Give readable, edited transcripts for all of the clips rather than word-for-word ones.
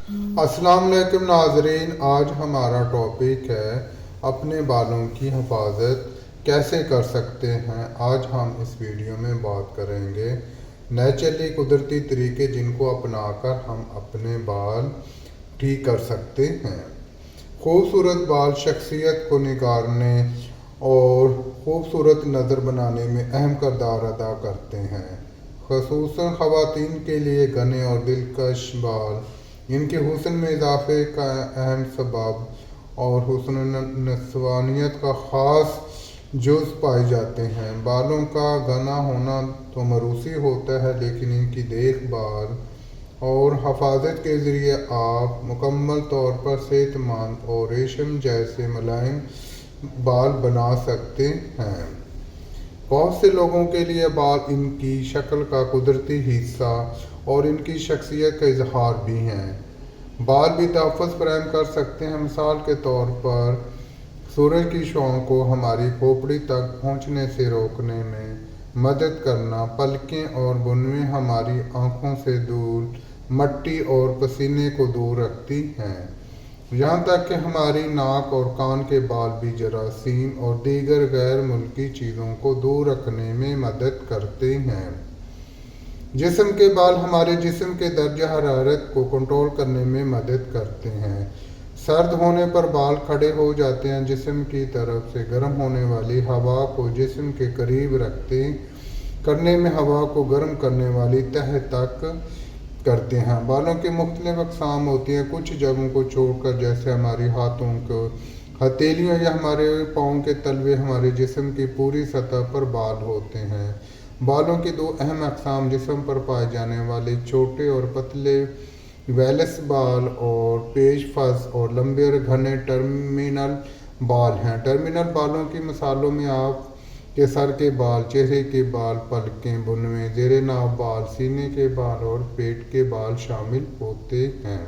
अस्सलाम वालेकुम नाजरीन, आज हमारा टॉपिक है अपने बालों की हिफाजत कैसे कर सकते हैं। आज हम इस वीडियो में बात करेंगे नेचुरली कुदरती तरीके जिनको अपनाकर हम अपने बाल ठीक कर सकते हैं। खूबसूरत बाल शख्सियत को निखारने और खूबसूरत नज़र बनाने में अहम किरदार अदा करते हैं। ख़ुसूसन ख़वातीन के लिए घने और दिलकश बाल इनके हुस्न में इजाफे का अहम सबब और हुस्न नस्वानियत का ख़ास जुज़ पाए जाते हैं। बालों का घना होना तो मरूसी होता है, लेकिन इनकी देखभाल और हफाजत के ज़रिए आप मुकम्मल तौर पर सेहतमंद और रेशम जैसे मुलायम बाल बना सकते हैं। बहुत से लोगों के लिए बाल इनकी शक्ल का कुदरती हिस्सा और इनकी शख्सियत का इजहार भी हैं। बाल भी तहफ़्फ़ुज़ फराहम कर सकते हैं। मिसाल के तौर पर सूरज की छाँव को हमारी खोपड़ी तक पहुँचने से रोकने में मदद करना, पलकें और बुनवें हमारी आँखों से धूल, मट्टी और पसीने को दूर रखती हैं। यहाँ तक कि हमारी नाक और कान के बाल भी जरासीम और दीगर गैर मुल्की चीज़ों को दूर रखने में मदद करते हैं। जिस्म के बाल हमारे जिस्म के दर्जा हरारत को कंट्रोल करने में मदद करते हैं। सर्द होने पर बाल खड़े हो जाते हैं। जिस्म की तरफ से गर्म होने वाली हवा को जिस्म के करीब रखते करने में हवा को गर्म करने वाली तह तक करते हैं। बालों की मुख्तलिफ अक़साम होती हैं। कुछ जगहों को छोड़कर, जैसे हमारी हाथों को हथेलियों या हमारे पाँव के तलवे, हमारे जिस्म की पूरी सतह पर बाल होते हैं। बालों की दो अहम अक़साम जिस्म पर पाए जाने वाले छोटे और पतले वेलस बाल और पेश फज़ और लंबे और घने टर्मिनल बाल हैं। टर्मिनल बालों की मिसालों में आप के सर के बाल, चेहरे के बाल, पलकें, बुनवें, ज़ेरे नाभ बाल, सीने के बाल और पेट के बाल शामिल होते हैं।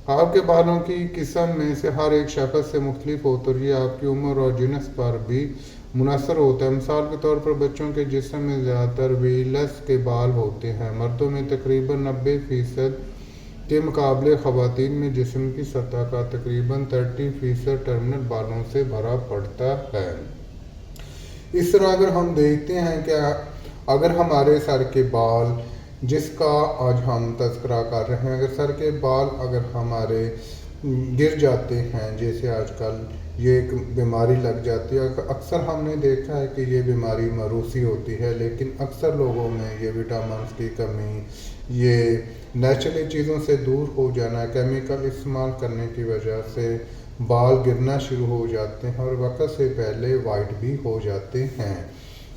आपके बालों की किस्म में से हर एक शख्स से मुख्तलिफ होती है और ये आपकी उम्र और जिनस पर भी मुनहसर होता है। मिसाल के तौर पर बच्चों के जिस्म में ज़्यादातर वेलस के बाल होते हैं। मर्दों में तकरीबन 90% के मुकाबले ख़वातीन में जिस्म की सतह का तकरीबन 30% टर्मिनल बालों से भरा पड़ता है। इस तरह अगर हम देखते हैं कि अगर हमारे सर के बाल, जिसका आज हम तज़किरा कर रहे हैं, अगर सर के बाल अगर हमारे गिर जाते हैं, जैसे आजकल ये एक बीमारी लग जाती है, अक्सर हमने देखा है कि ये बीमारी मरूसी होती है, लेकिन अक्सर लोगों में ये विटामिन की कमी, ये नेचुरली चीज़ों से दूर हो जाना, केमिकल इस्तेमाल करने की वजह से बाल गिरना शुरू हो जाते हैं और वक्त से पहले वाइट भी हो जाते हैं।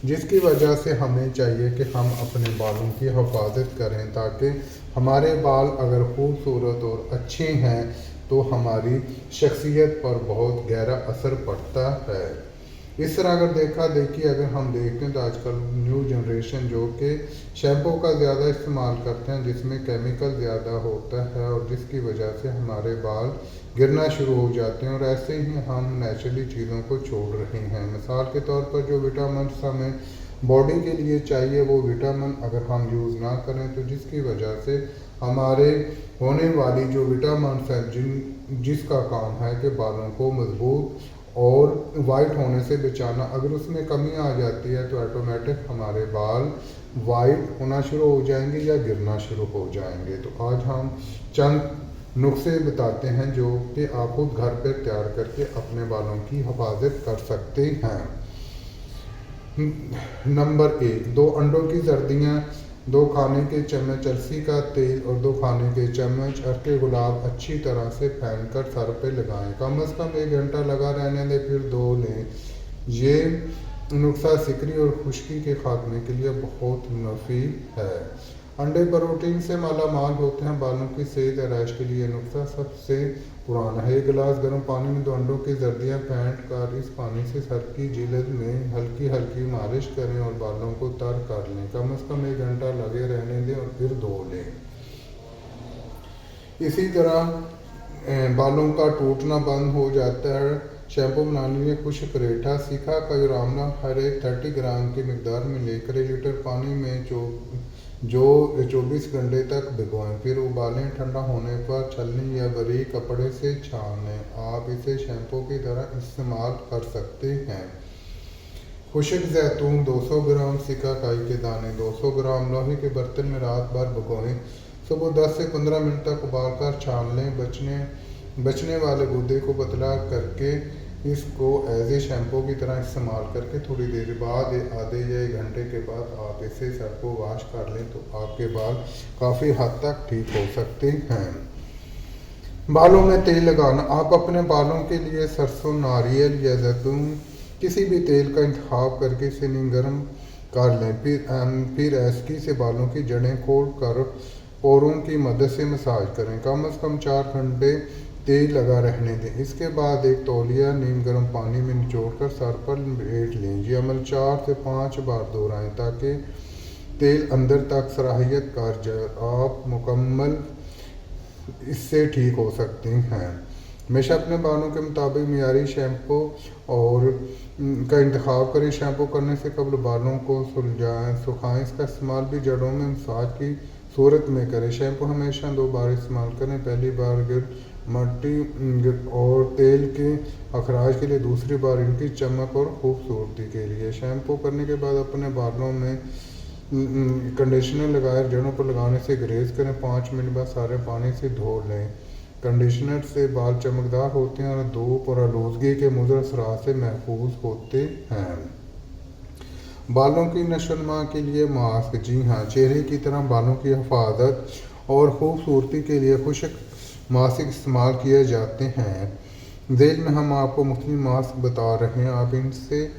जिसकी वजह से हमें चाहिए कि हम अपने बालों की हिफाजत करें, ताकि हमारे बाल अगर खूबसूरत और अच्छे हैं तो हमारी शख्सियत पर बहुत गहरा असर पड़ता है। इस तरह अगर अगर हम देखते हैं तो आजकल न्यू जनरेशन जो कि शैम्पू का ज़्यादा इस्तेमाल करते हैं, जिसमें केमिकल ज़्यादा होता है और जिसकी वजह से हमारे बाल गिरना शुरू हो जाते हैं और ऐसे ही हम नेचुरली चीज़ों को छोड़ रहे हैं। मिसाल के तौर पर जो विटामिन हमें बॉडी के लिए चाहिए वो विटामिन अगर हम यूज़ ना करें तो जिसकी वजह से हमारे होने वाली जो विटामिन है जिसका काम है कि बालों को मजबूत और वाइट होने से बचाना, अगर उसमें कमी आ जाती है तो ऑटोमेटिक हमारे बाल वाइट होना शुरू हो जाएंगे या गिरना शुरू हो जाएंगे। तो आज हम चंद नुस्खे बताते हैं जो कि आप खुद घर पर तैयार करके अपने बालों की हिफाजत कर सकते हैं। नंबर 1, 2 अंडों की जर्दियाँ, 2 खाने के चम्मच अलसी का तेल और 2 खाने के चम्मच अर्के गुलाब अच्छी तरह से फैन कर सर पे लगाएं। कम से कम 1 घंटा लगा रहने दें, फिर धो लें। ये नुस्खा सिकरी और खुश्की के खात्मे के लिए बहुत मुफीद है। अंडे प्रोटीन से मालामाल होते हैं। बालों की सेहत आराइश के लिए नुस्खा सबसे पुराना है। 1 गिलास गर्म पानी में 2 अंडों की जर्दियाँ फेंट कर इस पानी से सर की जिल्द में हल्की हल्की मालिश करें और बालों को तर कर लें। कम से कम 1 घंटा लगे रहने दें और फिर धो लें। इसी तरह बालों का टूटना बंद हो जाता है। शैम्पू बनाने में कुछ करेठा, सीखा खजूर आंवला हर एक 30 ग्राम की मिकदार में लेकर 1 लीटर पानी में जो 24 घंटे तक भिगोएं, फिर उबालें। ठंडा होने पर छलनी या बारीक कपड़े से छान लें। आप इसे शैम्पू की तरह इस्तेमाल कर सकते हैं। खुश्क जैतून 200 ग्राम, सिकाकाई के दाने 200 ग्राम लोहे के बर्तन में रात भर भिगोएं। सुबह 10 से 15 मिनट तक उबालकर छान लें। बचने वाले गूदे को पतला करके इसको एज ए शैम्पू की तरह इस्तेमाल करके थोड़ी देर बाद आधे या 1 घंटे के बाद आप इसे सर को वॉश कर लें तो आपके बाल काफ़ी हद तक ठीक हो सकते हैं। बालों में तेल लगाना। आप अपने बालों के लिए सरसों, नारियल या जैतून किसी भी तेल का इंतखाब करके इसे गर्म कर लें। फिर एस्की से बालों की जड़ें खोल कर पोरों की मदद से मसाज करें। कम से कम 4 घंटे तेल लगा रहने दें। इसके बाद एक तौलिया नीम गर्म पानी में निचोड़कर सर पर लेट लें। ये अमल 4 से 5 बार दोहराएं ताकि तेल अंदर तक सराहियत कर जाए। आप मुकम्मल इससे ठीक हो सकते हैं। हमेशा अपने बालों के मुताबिक मियारी शैम्पू और का इंतखाब करें। शैम्पू करने से कबल बालों को सुखाएं। इसका इस्तेमाल भी जड़ों में मसाज की सूरत में करें। शैम्पू हमेशा 2 बार इस्तेमाल करें। पहली बार मट्टी और तेल के अखराज के लिए, दूसरी बार इनकी चमक और खूबसूरती के लिए। शैम्पू करने के बाद अपने बालों में कंडीशनर लगाए। जड़ों पर लगाने से ग्रेज करें। 5 मिनट बाद सारे पानी से धो लें। कंडीशनर से बाल चमकदार होते हैं और धूप और आलूदगी के मुज़र असरात से महफूज होते हैं। बालों की नशोनुमा के लिए मास्क। जी हाँ, चेहरे की तरह बालों की हिफाजत और खूबसूरती के लिए खुश्क मास्क इस्तेमाल किए जाते हैं। झील में हम आपको मुख्तलिफ मास्क बता रहे हैं। आप इनसे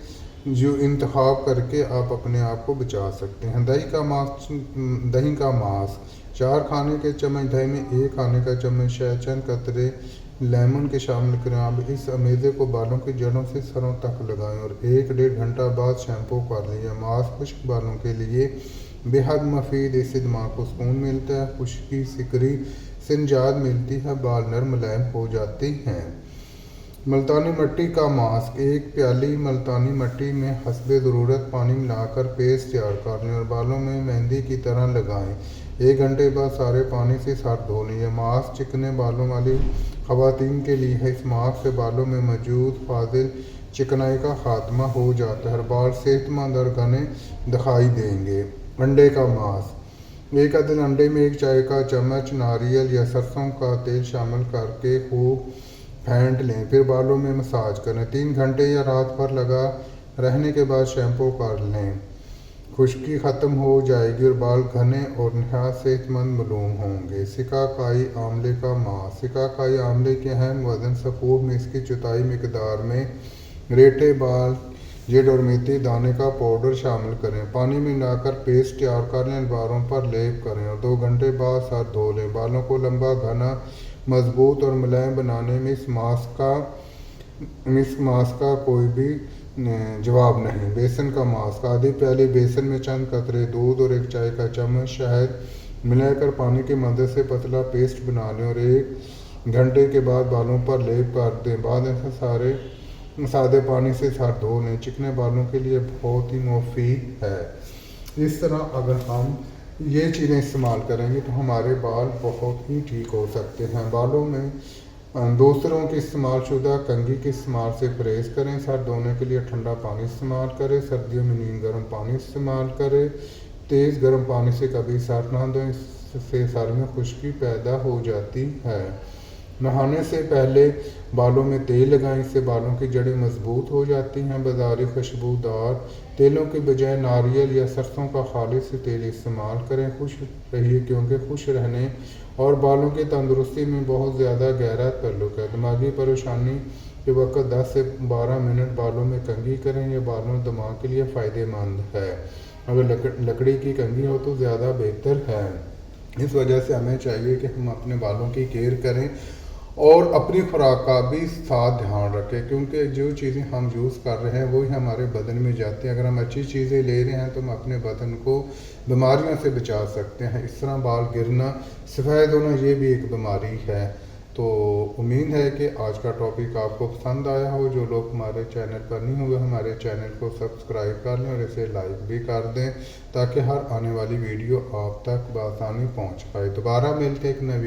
जो इंतखाब करके आप अपने आप को बचा सकते हैं। दही का मास्क। 4 खाने के चम्मच दही में 1 खाने का चम्मच शहद, चंद कतरे लेमन के शामिल करें। आप इस अमेज़े को बालों की जड़ों से सरों तक लगाएं और 1-1.5 घंटा बाद शैम्पू कर लें। यह मास्क खुश्क बालों के लिए बेहद मुफीद। इससे दिमाग को सुकून मिलता है, खुश्की, सिकरी से निजात मिलती है, बाल नरम मुलायम हो जाते हैं। मुल्तानी मिट्टी का मास्क। 1 प्याली मुल्तानी मिट्टी में हस्बे ज़रूरत पानी मिलाकर पेस्ट तैयार कर लें और बालों में मेहंदी की तरह लगाएं। 1 घंटे बाद सारे पानी से सर धो लें। यह मास्क चिकने बालों वाली ख़वातीन के लिए है। इस मास्क से बालों में मौजूद फाजिल चिकनाई का खात्मा हो जाता है और बाल सेहतमंद और घने दिखाई देंगे। अंडे का मास्क। 1 अदद अंडे में 1 चाय का चम्मच नारियल या सरसों का तेल शामिल करके खूब फेंट लें। फिर बालों में मसाज करें। 3 घंटे या रात भर लगा रहने के बाद शैम्पू कर लें। खुश्की ख़त्म हो जाएगी और बाल घने और नहायत सेहतमंद मालूम होंगे। सिकाकाई आंवले का मास्क। सिकाकाई आंवले के अहम वज़न सफ़ूफ में इसकी चौथाई मिकदार में रेटे, बाल, जेड और मेथी दाने का पाउडर शामिल करें। पानी में मिलाकर पेस्ट तैयार कर लें। बालों पर लेप करें और 2 घंटे बाद सर धो लें। बालों को लंबा, घना, मजबूत और मुलायम बनाने में इस मास्क का कोई भी जवाब नहीं। बेसन का मास्क। आधी प्याली बेसन में चंद कतरे दूध और 1 चाय का चम्मच शहद मिलाकर पानी की मदद से पतला पेस्ट बना लें और 1 घंटे के बाद बालों पर लेप कर दें। बाद में सादे पानी से सर धो लें। चिकने बालों के लिए बहुत ही मुफीद है। इस तरह अगर हम ये चीज़ें इस्तेमाल करेंगे तो हमारे बाल बहुत ही ठीक हो सकते हैं। बालों में दूसरों की इस्तेमाल शुदा कंघी के इस्तेमाल से परहेज़ करें। सर धोने के लिए ठंडा पानी इस्तेमाल करें। सर्दियों में नीम गर्म पानी इस्तेमाल करें। तेज़ गर्म पानी से कभी सर ना धोएं, इससे सर में खुश्की पैदा हो जाती है। नहाने से पहले बालों में तेल लगाएं, इससे बालों की जड़ें मजबूत हो जाती हैं। बाजारी खुशबूदार तेलों के बजाय नारियल या सरसों का खालिस तेल इस्तेमाल करें। खुश रहिए क्योंकि खुश रहने और बालों की तंदुरुस्ती में बहुत ज़्यादा गहरा ताल्लुक है। दिमागी परेशानी के वक्त 10 से 12 मिनट बालों में कंघी करें। यह बालों और दिमाग के लिए फ़ायदेमंद है। अगर लकड़ी की कंघी हो तो ज़्यादा बेहतर है। इस वजह से हमें चाहिए कि हम अपने बालों की केयर करें और अपनी खुराक का भी साथ ध्यान रखें, क्योंकि जो चीज़ें हम यूज़ कर रहे हैं वही हमारे बदन में जाती हैं। अगर हम अच्छी चीज़ें ले रहे हैं तो हम अपने बदन को बीमारियों से बचा सकते हैं। इस तरह बाल गिरना, सफ़ेद होना, ये भी एक बीमारी है। تو امید ہے کہ آج کا ٹاپک آپ کو پسند آیا ہو. جو لوگ ہمارے چینل پر نہیں ہوئے ہمارے چینل کو سبسکرائب کر لیں اور اسے لائک بھی کر دیں تاکہ ہر آنے والی ویڈیو آپ تک بآسانی پہنچ پائے. دوبارہ ملتے ایک نئی